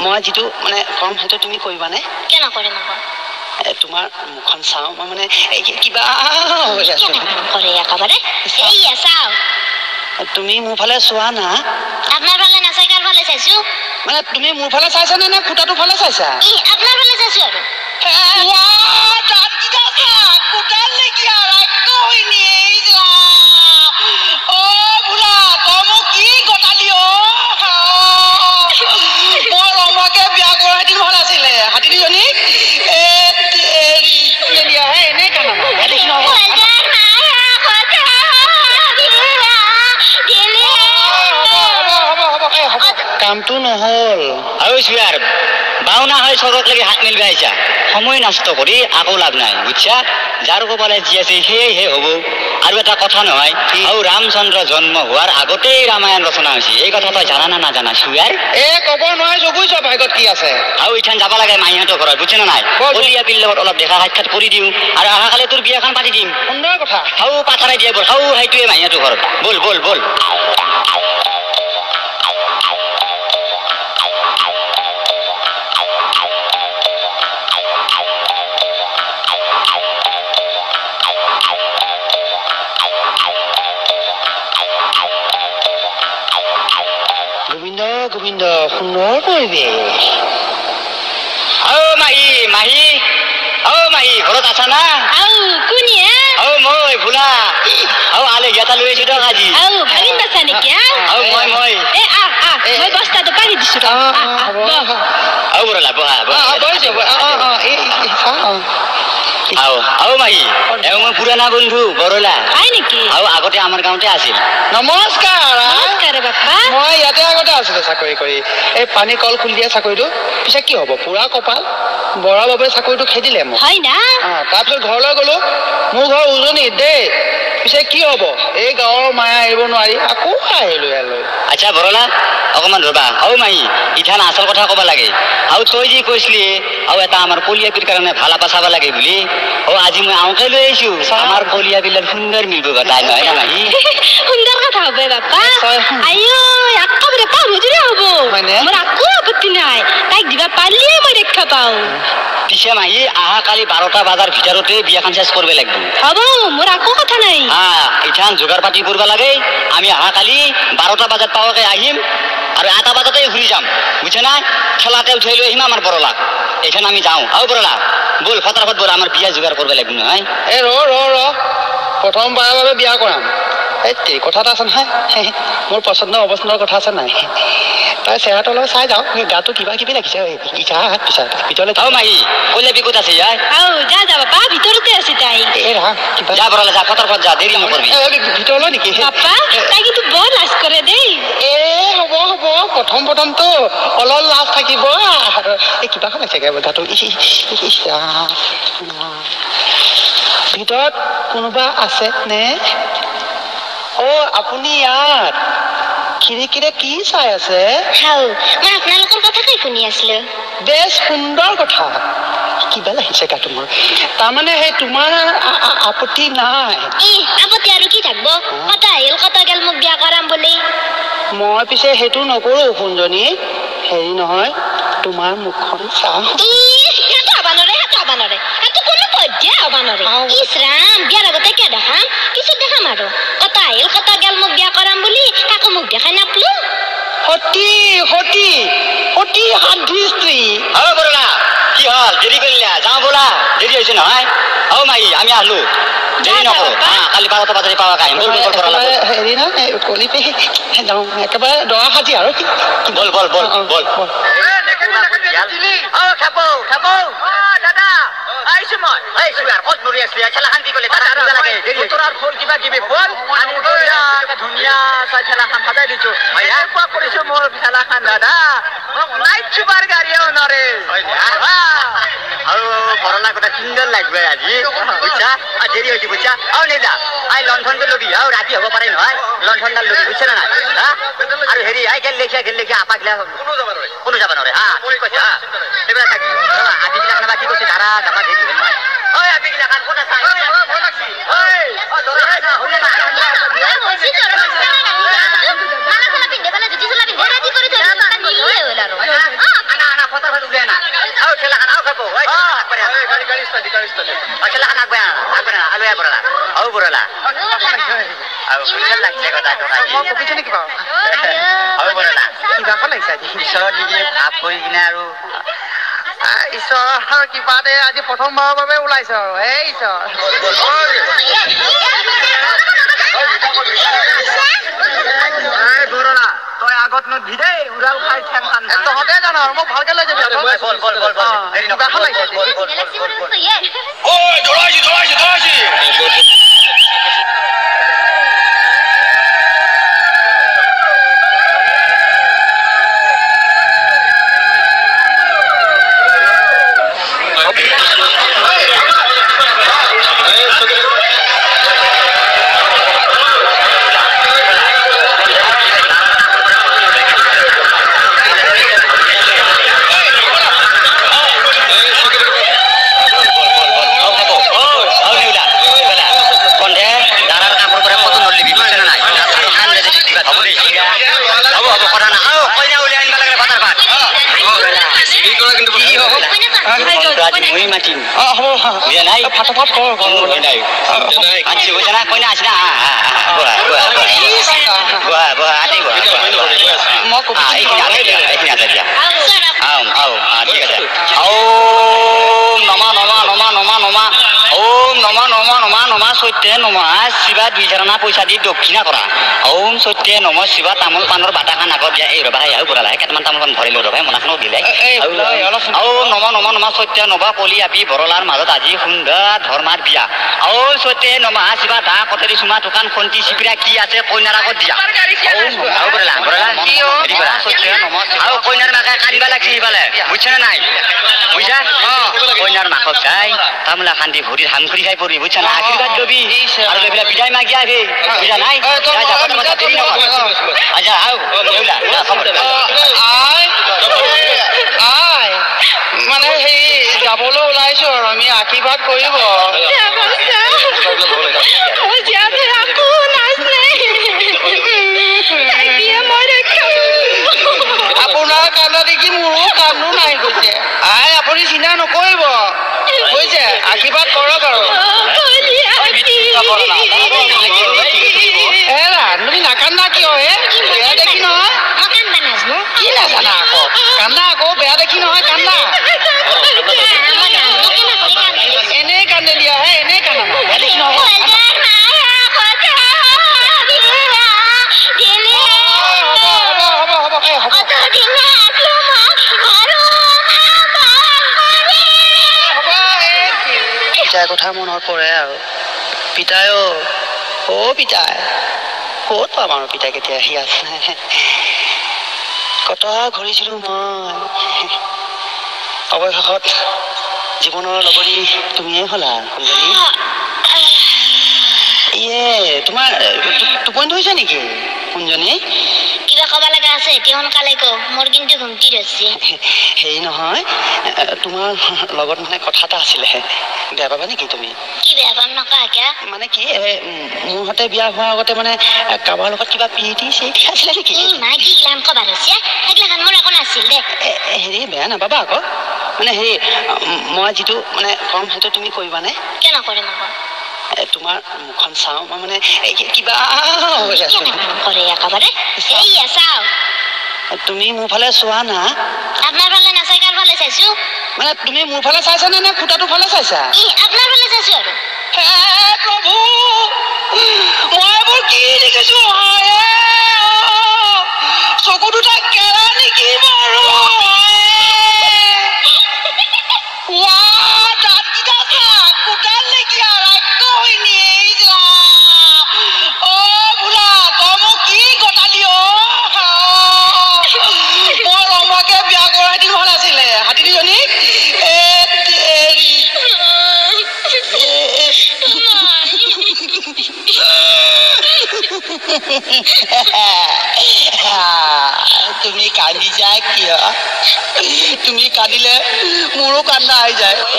মই যেটো মানে কম হেতু তুমি কৰিবানে কেন কৰিম আকৌ তোমাৰ মুখন চাও মই মানে কিবা হৈ আছে কৰে একেবাৰে এইয়া চাও তুমি মোৰ ফালে চোৱা না আপোনাৰ ফালে নাচাই কাৰ ফালে চাইছো মানে তুমি মোৰ ফালে চাইছা নে খুটাটো ফালে চাইছা ই আপোনাৰ ফালে চাইছো আৰু ওয়া দাঁত কি আছে কুটাল লাগি আরাক্কো হইনি এইলা ও বুলা তুমি কি গটালি ও মই রমাকে বিয়া কৰাই দিম ভাল আছিল হাতিজনী এ তেৰি লিয়া হে এনে কানা দেখি ন কামটো নহল আৰু সুয়াৰ বাউনা হয় সগত লাগি হাত মিলবে আইছা সময় নষ্ট কৰি আকো লাভ নাই বুঝছা যাৰ কপালে যি আছে হে হ'ব আৰু এটা কথা নহয় আৰু ৰামচন্দ্ৰ জন্ম হোৱাৰ আগতেই ৰামায়ণ ৰচনা হৈছে এই কথা তই জানা না নাজানা সুয়াৰ এ কব নহয় জগুইছ ভাগত কি আছে আৰু ইঠান যাব লাগে মাইহঁতৰ ঘৰত বুঝছ না নাই কলিয়া পিল লগত অলপ দেখা সাক্ষাৎ কৰি দিও আৰু আহাকালে তোৰ বিয়াখন পাতি দিম সুন্দৰ কথা হাও পাথাৰাই দিয়ে বল হাও হাইটোৱে মাইহঁতৰ ঘৰত বল বল বল গোবিন্দ সুন্দৰ পৰিৱেশ মাহী ঘৰত আছা না মই ভোলা আলে গেটা লৈ আছো দিয়ক আজি মই বস্তাটো পাৰি দিছো বৰলা বহা মাহী মই পুৰণা বন্ধু বৰলা আগতে আমাৰ গাঁৱতে আছিল নমস্কাৰ মই ইয়াতে আগতে আছিলো চাকৰি কৰি এই পানী কল খুলি দিয়া চাকৰিটো পিছে কি হ'ব পুৰা কপাল বৰা বাবে চাকৰিটো খেদিলে মোক হয় না তাৰপিছত ঘৰলৈ গলো মোৰ ঘৰ উজনি দেই পিছে কি হ'ব এই গাঁৱৰ মায়া এৰিব নোৱাৰি আকৌ আহিলো ইয়ালৈ আচ্ছা বৰলা অকমান ৰবা মাহী ইঠান আচল কথা ক'ব লাগে আৰু তই যি কৈছিলি আৰু এটা আমাৰ কলিয়াপিৰ কাৰণে ভালা পাচাব লাগে বুলি আজি মই আউকে লৈ আহিছো আমাৰ কলিয়াপিলাৰ সুন্দৰ মিলব গতাই নহয় না মাহী সুন্দৰ কথা হবে বাপা আইও একেবাৰে পাহুজুৰে হ'ব মোৰ আকো আপত্তি নাই তাইক দিবা পাৰলিয়ে মই দেখা পাও পিছে মাহী আহা কালি 12টা বজাৰ ভিতৰতে বিয়াখন শেষ কৰিব লাগিব হ'ব মোৰ আকো কথা নাই ইঠান যোগাৰ পাতি কৰিব লাগে আমি আহা কালি 12টা বজাত পাওয়াকে আহিম আৰু 8টা বজাতে ঘূৰি যাম বুঝছে না খেলাতে উঠাই লৈ আহিম আমাৰ বৰলাক এখানে আমি যাওঁ বৰলা বল ফটাফট বল আমাৰ বিয়া যোগাৰ কৰিব লাগিব নহয় এ ৰ প্ৰথমবাৰৰ বাবে বিয়া কৰাম এই কথা এটা আছে নহয় মোৰ পছন্দ অৱস্থাৰ কথা আছে নাই তাই চেহেৰাটো অলপ চাই যাওঁ গাটো কিবা কিবি লাগিছে ভিতৰলৈ মাহী কলে বিকুত আছে যা বাপা ভিতৰতে আছে তাই যা বৰলা যা ফটাফট যা দেৰি নকৰিবি ভিতৰলৈ নেকি বাপা তাই কিন্তু বৰ লাজ কৰে দেই হ'ব প্ৰথমটো অলপ লাজ থাকিব এই কিবাখন আছে গাটো ভিতৰত কোনোবা আছে নে আপুনি ইয়াত খিৰিকীৰে কি চাই আছে মই আপোনালোকৰ কথাই শুনি আছিলো বেছ সুন্দৰ কথা কিবা লাগিছে গাটো মোৰ তাৰমানে সেই তোমাৰ আপত্তি নাই আপত্তি আৰু কি থাকিব কথা আহিল কথা গেল মোক বিয়া কৰাম বুলি মই পিছে সেইটো নকৰো সোণজনী হেৰি নহয় তোমাৰ মুখখন চাওঁ বিয়াৰ আগতে কিয় দেখাম কিছু দেখাম আৰু কথা আহিল কথা গেল মোক বিয়া কৰাম বুলি কাকো মোক দেখাই নাপলো সতী সাধী স্ত্ৰী বৰলা কি হল দেৰি কৰিলা যাওঁ বলা দেৰি হৈছে নহয় মাহী আমি আহিলো দেৰি নকৰো কালি 12টা বজাত পাৱা কাহিম হেৰি না কলিপে যাওঁ একেবাৰে দৰা সাজি আৰু বল দাদা আইছো মই সুয়াৰ কত মৰি আছিলি খেলা শান্তি কৰিলে তোৰাৰ ফুল কিবা কিবি ফুল আনি ধুনীয়া চাই খেলাখন সজাই দিছো কোৱা কৰিছো মোৰ খেলাখন দাদা নাইট চুপাৰ গাড়ীও নৰে আৰু বৰলা কথা সুন্দৰ লাগবে আজি বুঝছা দেৰি হৈছে বুঝছা নেদা লণ্ঠনটো লগি ৰাতি হ'ব পাৰে নহয় লণ্ঠনডাল লগি বুঝছে না নাই আৰু হেৰি গেল লেখিয়া আপা গিলা কোনো যাব নোৱাৰে ঠিক কৈছে সেইবিলাক থাকি আদিবিলাক নাবা কি কৈছে ধাৰা যাবা দেৰি হয় নহয় আদিবিলাক ক'ত আছে Achala anak bana, alu ya borala. Au borala. Au sudah lagi kata tu. Mau kopi cini kiba? Au borala. Kiba apa lagi saja? Isor di apa ini aru. Isor kiba deh aja potong bawa bawa ulai isor. Isor. borala. Toy agot nu dhide ural khai thang tan. তো হতে জানো মই ভালকে লৈ যাবি বল দেৰি কিবা খালাই চাইছে ওই দৌড়াইছি Mui macam. Dia naik. ফাটাফাট কর Dia naik. Anci gua sana kau nak sini. Gua. Ada gua. মই কপি Ini ada dia. ঠিক আছে. Om Nama. Om Nama Sotya Nama Siva Dwijharana Poisa di Dokina Kora. Om Sotya Nama Siva Tamul Panor Batakan Agor dia bahaya borala ke teman-teman kan bhori loro bhai monakno dile. Om Nama Sotya Nama Poli api borolar মাজত আজি সুন্দর ধর্মার বিয়া। Om Sotya Nama Siva da koteri suma tukan khonti sipira ki আছে কইনার আগত দিয়া। Om borala হেৰি কৰা Sotya Nama আৰু কইনাৰ মাকে কান্দিবা লাগছি ইফালে বুঝছ না নাই বুঝা কইনাৰ মাকক চাই তামলা খান্দি ভৰি হাম কৰি খাই পৰি বুঝছ না আশীৰ্বাদ লবি আৰু লৈ পেলাই বিদায় মাগি আহে বুঝা নাই আচ্ছা আও এউলা মানে সেই যাবলৈ ওলাইছো আৰু আমি আশীৰ্বাদ কৰিব আপোনাৰ কান্দা দেখি মোৰো কান্দো নাই গৈছে আপুনি চিন্তা নকৰিব হৈছে আশীৰ্বাদ কৰক আৰু এৰা তুমি নাকান্দা কিয় বেয়া দেখি নহয় কি নাজানা আকৌ কান্দা আকৌ বেয়া দেখি নহয় কান্দা এনেই কান্দে দিয়া এনেই কান্দা বেয়া দেখি নহয় পিতাই কথা মনত পৰে আৰু পিতাই পিতাই ক'ত পাম আৰু পিতাই কেতিয়া আহি আছে কত ঘূৰিছিলো মই অৱশেষত জীৱনৰ লগৰী তুমিয়ে হ'লা কুঞ্জনী তোমাৰ টোপনি ধৰিছে নেকি কুঞ্জনী কিবা কবা লাগা আছে এতিয়া সোনকালে কও মোৰ কিন্তু ঘুমটি ধৰছে হেৰি নহয় তোমাৰ লগত মানে কথা এটা আছিলে বেয়া পাবা নেকি তুমি কি বেয়া পাম নকা কিয়া মানে কি মোৰ হতে বিয়া হোৱাৰ আগতে মানে কাবাৰ লগত কিবা পিটি আছিলে নেকি মাই কি লাম কবা হৈছে একলাখান মোৰ একো নাছিল দে হেৰি বেয়া নাপাবা আকৌ মানে হেৰি মই যিটো মানে কম সেইটো তুমি কৰিবানে কিয় নকৰিম আকৌ তোমাৰ মুখখন চাওঁ মই মানে কিবা কৰে একেবাৰে এইয়া চাও তুমি মোৰ ফালে চোৱা না আপোনাৰ ফালে নাচাই কাৰ ফালে চাইছো মানে তুমি মোৰ ফালে চাইছা নে খুটাটো ফালে চাইছা আপোনাৰ ফালে চাইছো আৰু হে প্ৰভু মই এইবোৰ কি দেখিছো চকু দুটা কেৰা নেকি বাৰু তুমি কান্দি যায় কিয় তুমি কান্দিলে মোৰো কান্দা আহি যায়